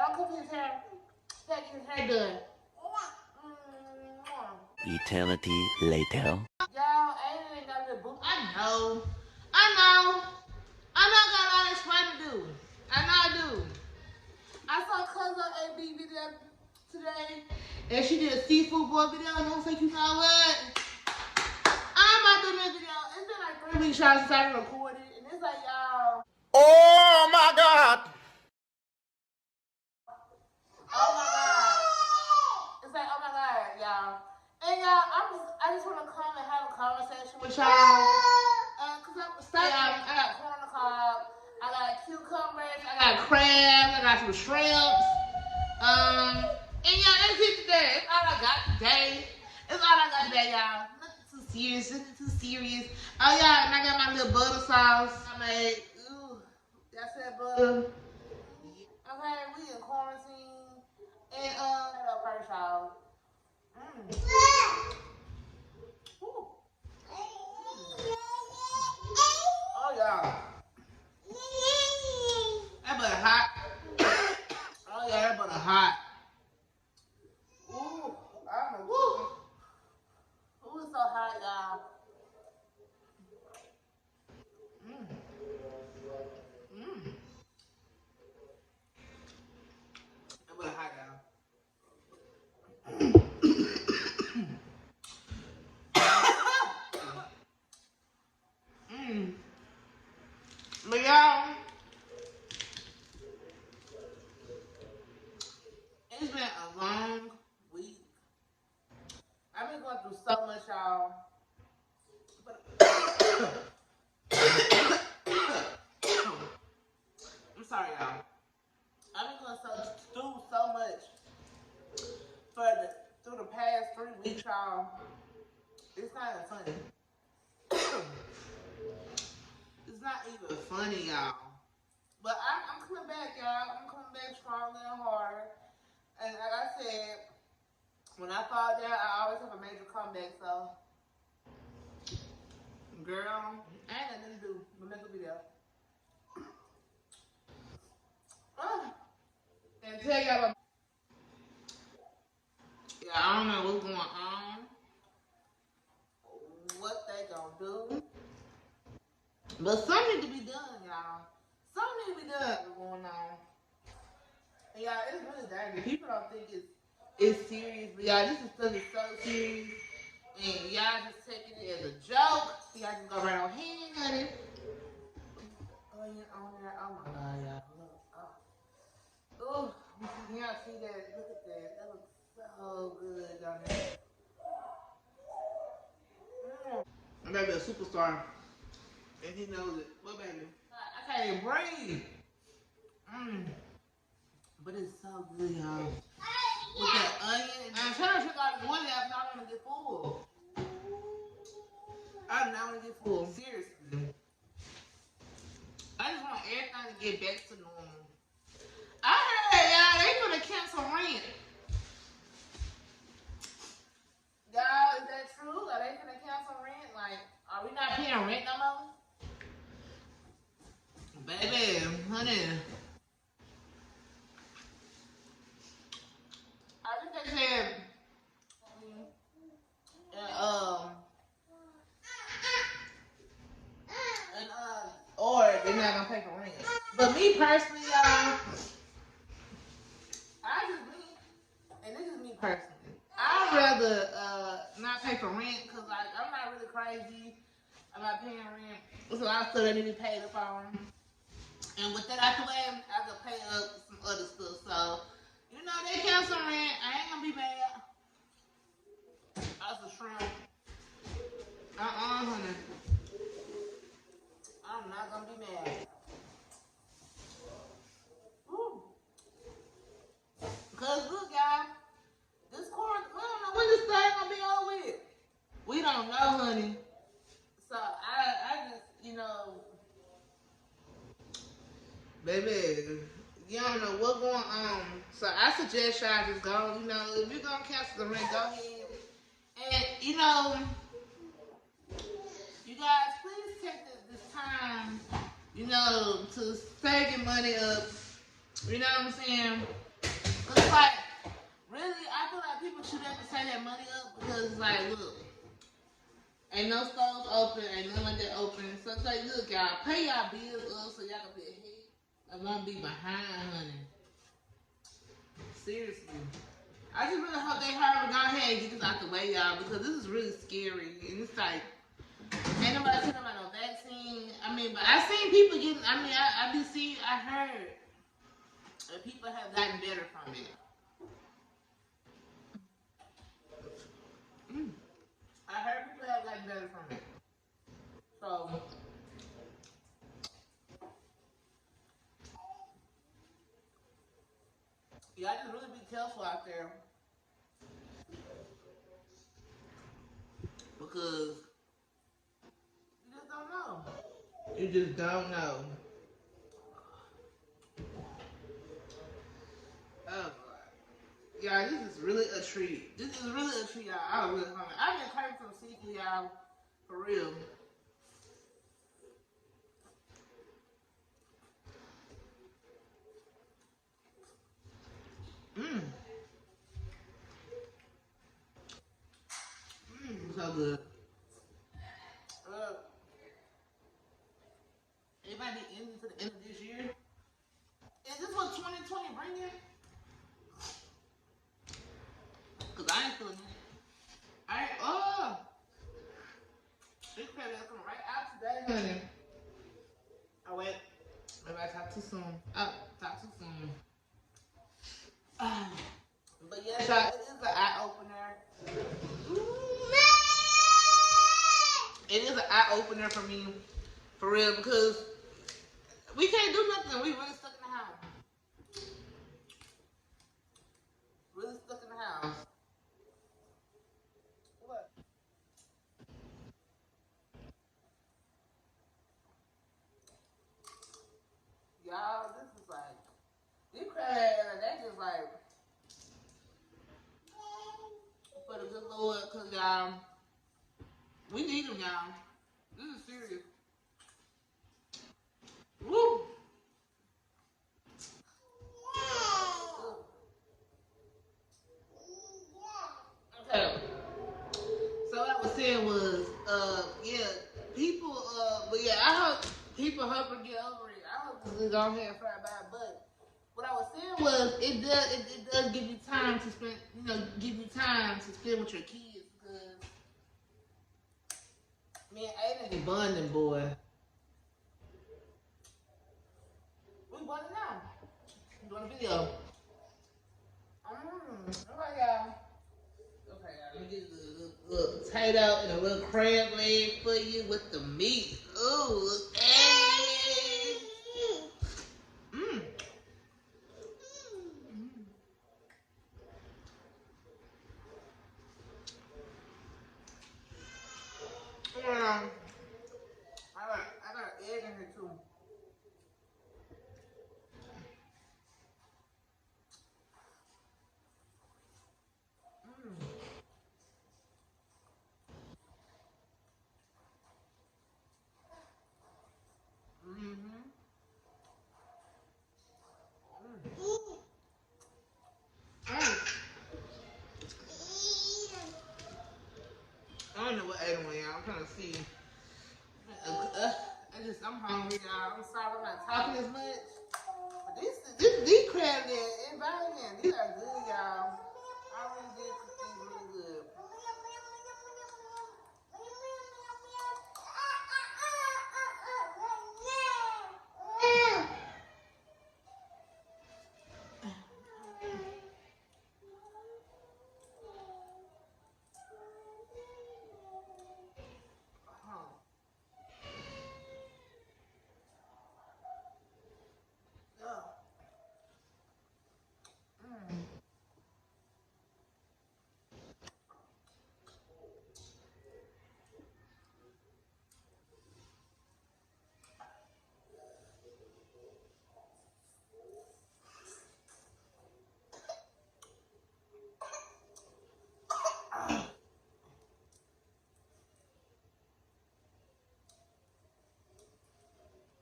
don't come to his hair. Take his hair done. Eternity later. Y'all, ain't got a boot. I know. I got a lot of explaining to do. I know I do. I saw cousin AB video today, and she did a seafood boy video, and I was like, you know what? I'm about to do this video. It's been like 3 weeks y'all since I recorded, and it's like, y'all. Oh my God. Oh my God. It's like, oh my God, y'all. And y'all, I just want to come and have a conversation with y'all. Cause I got corn on the cob, I got cucumbers, I got crabs, I got some shrimps. And y'all, that's it today. That's all I got today. That's all I got today, y'all. Nothing too serious, nothing too serious. Oh yeah, and I got my little butter sauce I made. Ooh, that's that butter. Okay, we in quarantine. And hello first, y'all. Oh yeah. That butter hot. Oh yeah, that butter hot. Ooh, woo. Ooh, it's so hot, y'all. That butter hot, y'all. But y'all, it's been a long week. I've been going through so much, y'all. But I'm sorry, y'all. I've been going through so much through the past 3 weeks, y'all. It's not even funny. It's not even funny, y'all. But I'm coming back, y'all. I'm coming back stronger and harder. And like I said, when I fall down, I always have a major comeback. So, girl, I ain't got nothing to do but make a video. And tell y'all about. Yeah, I don't know what's going on, what they gonna do. But something need to be done, y'all. Something need to be done what's going on. And y'all, it's really dangerous. People don't think it's serious, but y'all, this is stuff is so serious. And y'all just taking it as a joke. Y'all just go right on hand, honey. Oh, you're on there. Oh my God, y'all. Look. Oh. Ooh, y'all see that? Look at that. That looks so good down there. My baby a superstar. And he knows it. What baby? I can't even breathe. But it's so good, y'all. With that onion. And I'm trying to figure out the wood out, but I want to get full. I do not want to get full. Seriously. I just want everything to get back to normal. I heard, y'all, they gonna cancel rent. Y'all, is that true? Are they gonna cancel rent? Like, are we not paying rent no more? Baby, honey. I think they said, or they're not gonna pay for rent. But me personally, y'all, and this is me personally, I'd rather not pay for rent because like I'm not really crazy. I'm not paying rent, so I still need to be paid up on. And with that out the way, I can pay up some other stuff. So, you know, they cancel rent. I ain't gonna be mad. That's a shrimp. Honey. I'm not gonna be mad. Woo. Cause look, y'all, this quarantine, we don't know when this thing gonna be over with. We don't know, honey. So I just, you know, baby, you don't know what's going on. So I suggest y'all just go, you know, if you're gonna cancel the rent, go ahead. And, you know, you guys, please take this time, you know, to save your money up. You know what I'm saying? But it's like, really, I feel like people should have to take that money up because it's like, look, ain't no stores open, ain't nothing like that open. So it's like, look, y'all, pay y'all bills up so y'all can be ahead. I won't be behind, honey. Seriously. I just really hope they hurry go ahead and get this out the way, y'all, because this is really scary. And it's like, ain't nobody talking about no vaccine. I mean, but I seen people getting, I be seeing, I heard that people have gotten better from it. I heard people have gotten better from it. So, y'all just really be careful out there. Because you just don't know. You just don't know. Oh, y'all, this is really a treat. This is really a treat, y'all. I was really hungry. I've been craving some seafood, y'all. For real. So good. It might be ending to the end of this year. Is this what 2020 bringing? Cause I ain't feeling it. This crab is coming right out today, honey. Oh wait, maybe I talk too soon. Oh, talk too soon. But yeah, y'all, it is an eye opener. It is an eye opener for me, for real, because we can't do nothing. We really stuck in the house. Really stuck in the house. What? Y'all, this is like, these crabs, they just like, for the good Lord, because y'all, we need them, y'all. This is serious. Woo! Okay. So what I was saying was, yeah, people, but yeah, I hope people help her get over it. I hope this is go ahead and fly by. But what I was saying was, it does give you time to spend, give you time to spend with your kids because me and Aiden be bonding, boy. We bonding now. We doing a video. Okay, y'all. Okay, y'all. Let me get a little potato and a little crab leg for you with the meat. Ooh, hey. Mmm. I got an egg in here too. Mm-hmm. Mm. I don't know what Aiden went, y'all. I'm trying to see. I'm hungry, y'all. I'm sorry I'm not talking as much. But these crabs, these are good, y'all. I really did cook these really good.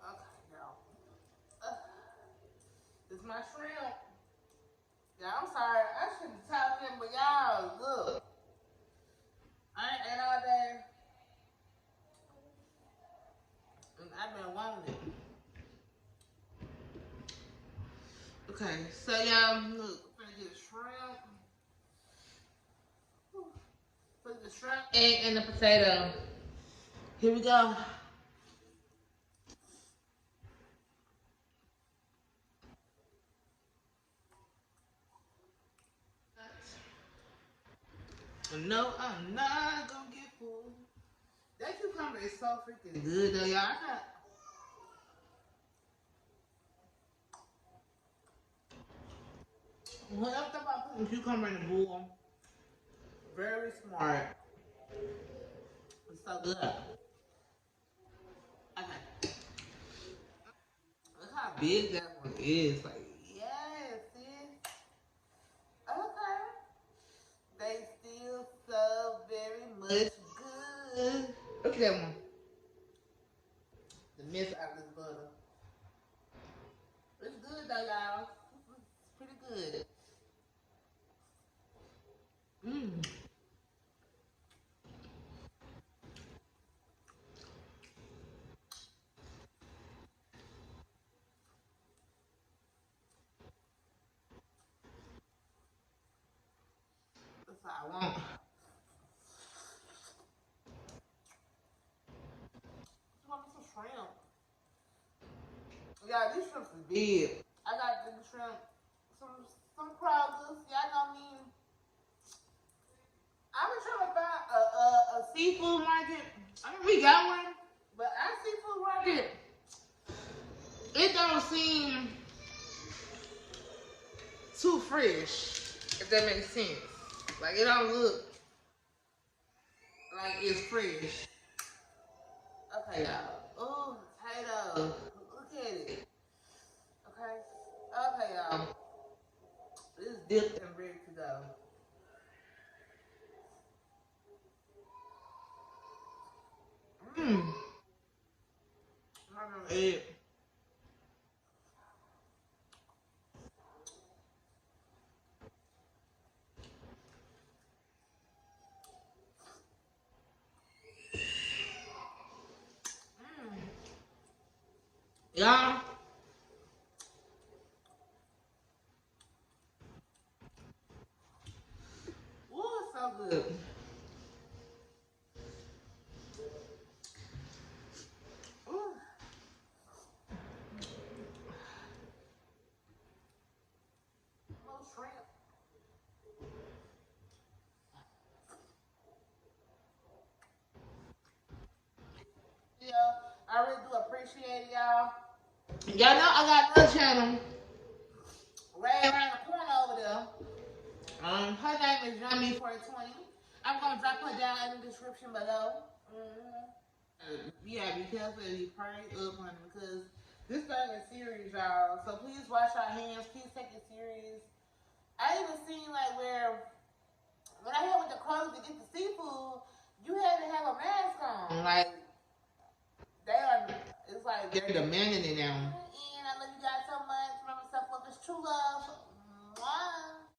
Okay, y'all. This is my shrimp. Yeah, I'm sorry. I shouldn't be talking, but y'all, look. I ain't ate all day. And I've been wanting it. Okay, so y'all, look, we're gonna get shrimp. Put the shrimp, egg, and the potato. Here we go. No, I'm not gonna get full. That cucumber is so freaking good, though, y'all. Whoever thought about putting cucumber in the bowl, very smart. It's so good. Okay. Look how big that one is. Like, yes, sis. Okay. They still so very much good. Look at that one. The mess out of this butter. It's good though, y'all. It's pretty good. Mmm. That's what I want. I want me some shrimp. Yeah, these shrimps is big. I got the shrimp, some Kroger's. Y'all know me. I've been trying to find a seafood market. I mean, we got one, but our seafood market, it don't seem too fresh, if that makes sense. Like, it don't look like it's fresh. Okay, y'all. Ooh, potato. Look at it. Okay. Okay, y'all. It's dipped and ready to go. Mmm. I'm gonna eat. Y'all. Ooh, it's so good. Ooh. Little shrimp. Yeah, I really do appreciate it, y'all. Y'all know I got another channel right around the corner over there. Her name is Yummy420. I'm gonna drop her down in the description below. Yeah, be careful and you pray up, honey, because this thing is serious, y'all. So please wash your hands. Please take it serious. I even seen like where when I went with the Kroger to get the seafood, you had to have a mask on. Like they are, it's like they're demanding it now. And I love you guys so much. Remember, self love is true love. Mwah.